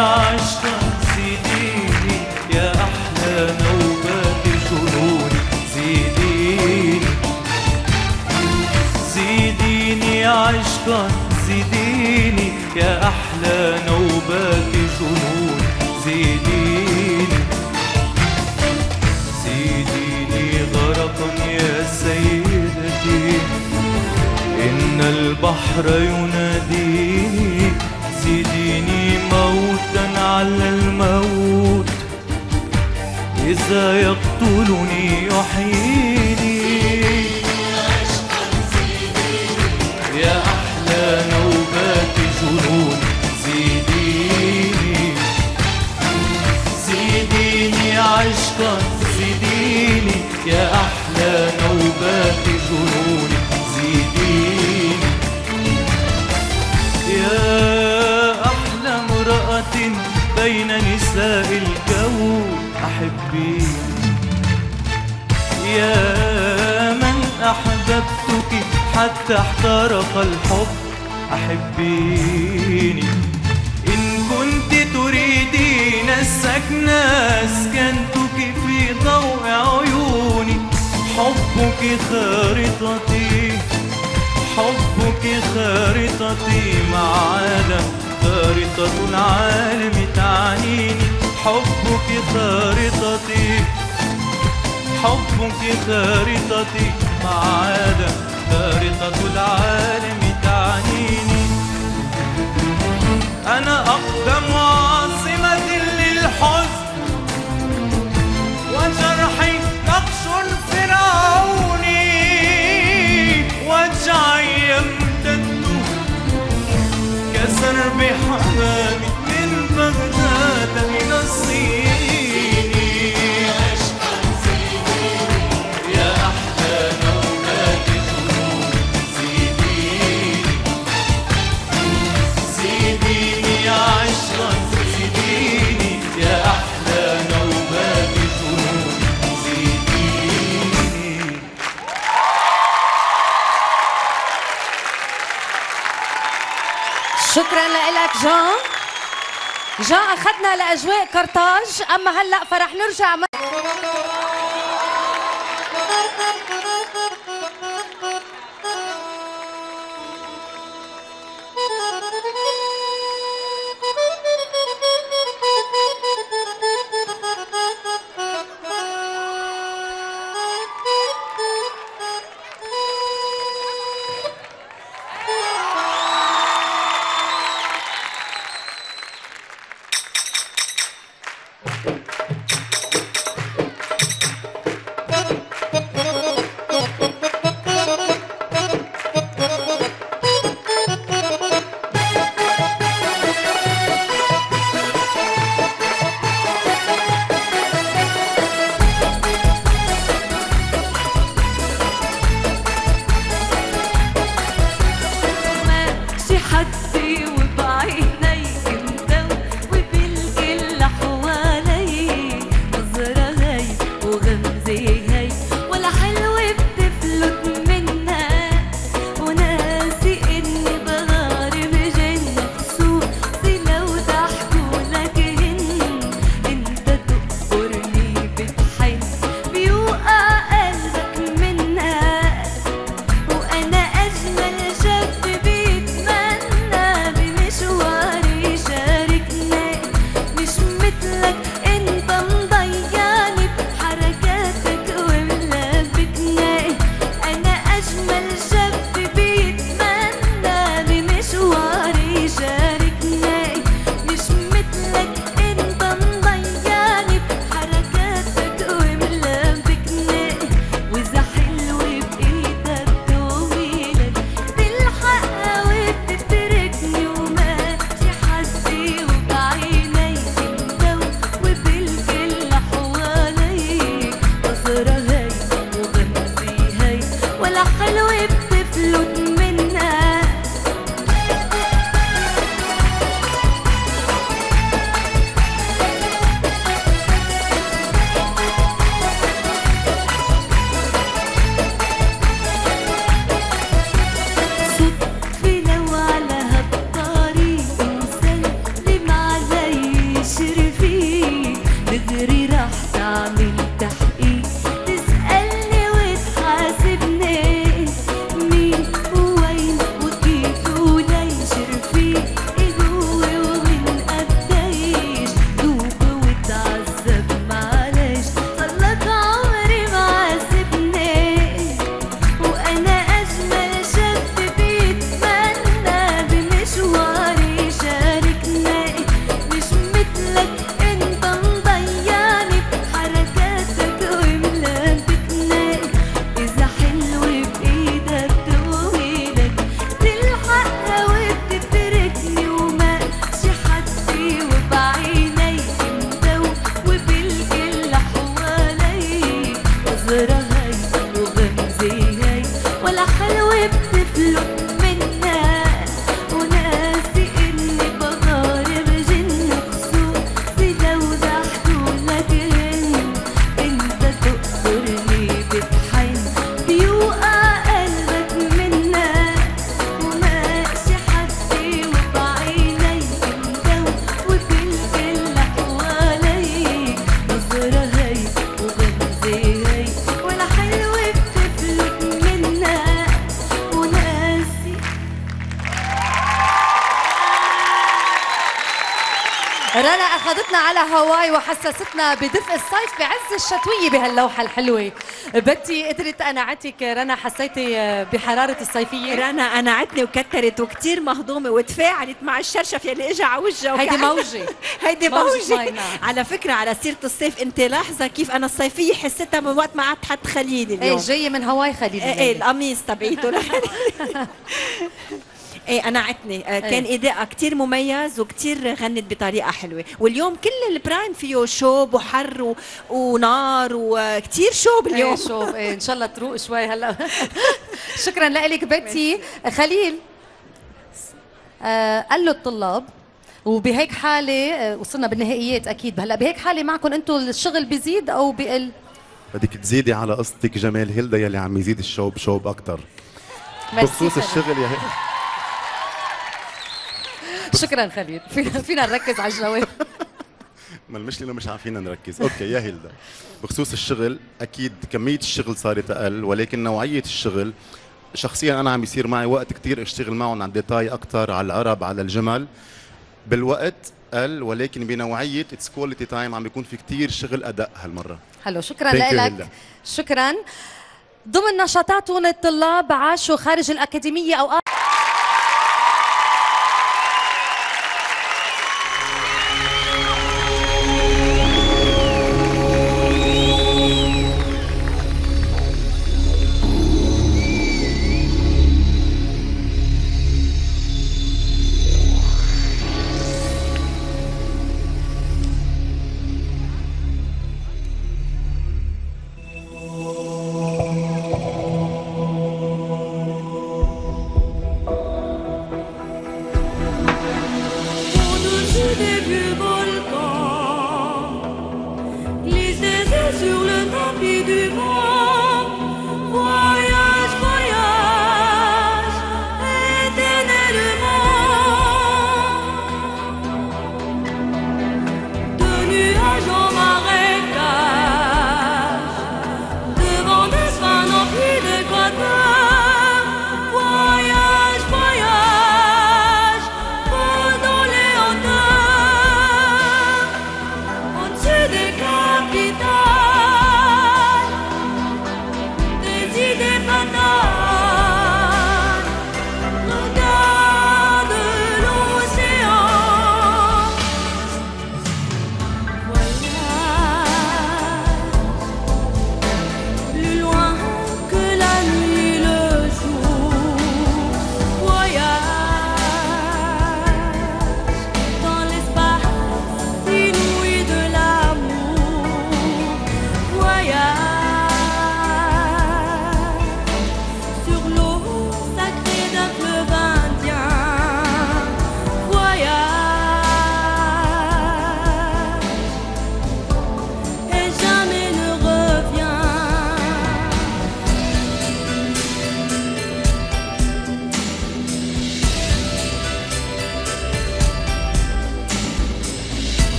عشقا زيديني يا أحلى نوبات جنوني، زيديني زيديني عشقا زيديني يا أحلى نوبات جنوني، زيديني زيديني غرقا يا سيدتي، إن البحر يناديني، زيديني موتا على الموت، إذا يقتلني يحييني يا أحلى نوبات جنون، زيديني زيديني عشقا زيديني يا أحلى نوبات جنون، زيديني يا أحلى امرأة بين نساء الكون، أحبيني يا من أحببتك حتى احترق الحب، أحبيني إن كنت تريدين السكن أسكنتك في ضوء عيوني، حبك خارطتي حبك خارطتي مع عالم، خارطة العالم تعنيني، حبك خارطتي حبك خارطتي مع عالم، خارطة العالم تعنيني، أنا أقدم عاصمة للحزن وجرحي نقش فرعوني، وجعي يمتد كسرب حمام من بغداد إلى الصين، يا أحلى نوبات جنون، زيديني زيديني عشقا زيديني يا أحلى نوبات جنون، زيديني. شكرا لك جان. جان أخذنا لأجواء قرطاج، أما هلأ فرح نرجع رنا أخذتنا على هواي وحسستنا بدفء الصيف بعز الشتوية بهاللوحة الحلوة. بتي قدرت تقنعتك رنا؟ حسيتي بحرارة الصيفية؟ رنا قنعتني وكترت وكتير مهضومة وتفاعلت مع الشرشف يلي اجى على وجهها. هيدي موجة. هيدي موجة موجة. مي. على فكرة على سيرة الصيف انت لاحظة كيف انا الصيفية حسيتها من وقت ما قعدت حد خليل اليوم. ايه جاية من هواي خليل. ايه القميص تبعيته ايه قنعتني. كان اداء كتير مميز وكتير غنت بطريقه حلوه. واليوم كل البرايم فيه شوب وحر ونار وكتير شوب اليوم. ايه شوب. ايه ان شاء الله تروق شوي هلا. شكرا لك بتي. خليل، قال له الطلاب وبهيك حاله وصلنا بالنهائيات اكيد، هلا بهيك حاله معكم انتم الشغل بيزيد او بقل؟ بدك تزيدي على قصتك جمال هيلدا يلي عم يزيد الشوب شوب اكثر بخصوص الشغل يا هيك. شكرا خليل. فينا نركز على الجواب. ما المشكله انه مش عارفين نركز. اوكي يا هيلدا، بخصوص الشغل اكيد كميه الشغل صارت اقل، ولكن نوعيه الشغل شخصيا انا عم يصير معي وقت كثير اشتغل معهم على الديتاي اكثر، على العرب، على الجمل. بالوقت قل، ولكن بنوعيه اتس كواليتي تايم عم بيكون في كثير شغل اداء هالمره. حلو، شكرا لك. شكرا. ضمن نشاطاتهم الطلاب عاشوا خارج الاكاديميه اوقات plus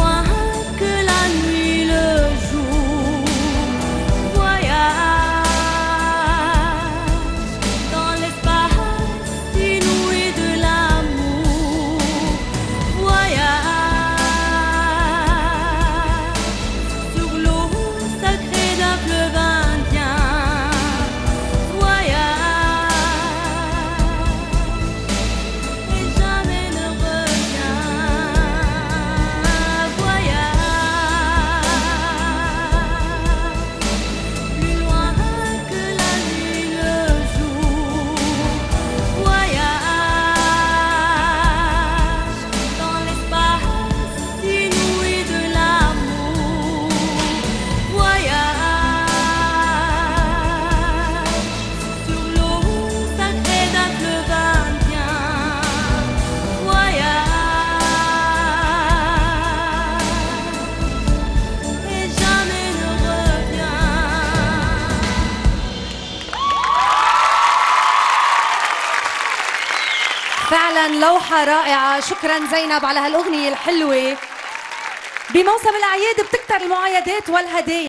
loin que la nuit. فعلا لوحة رائعة. شكرا زينب على هالأغنية الحلوة. بموسم الأعياد بتكتر المعايدات والهدايا.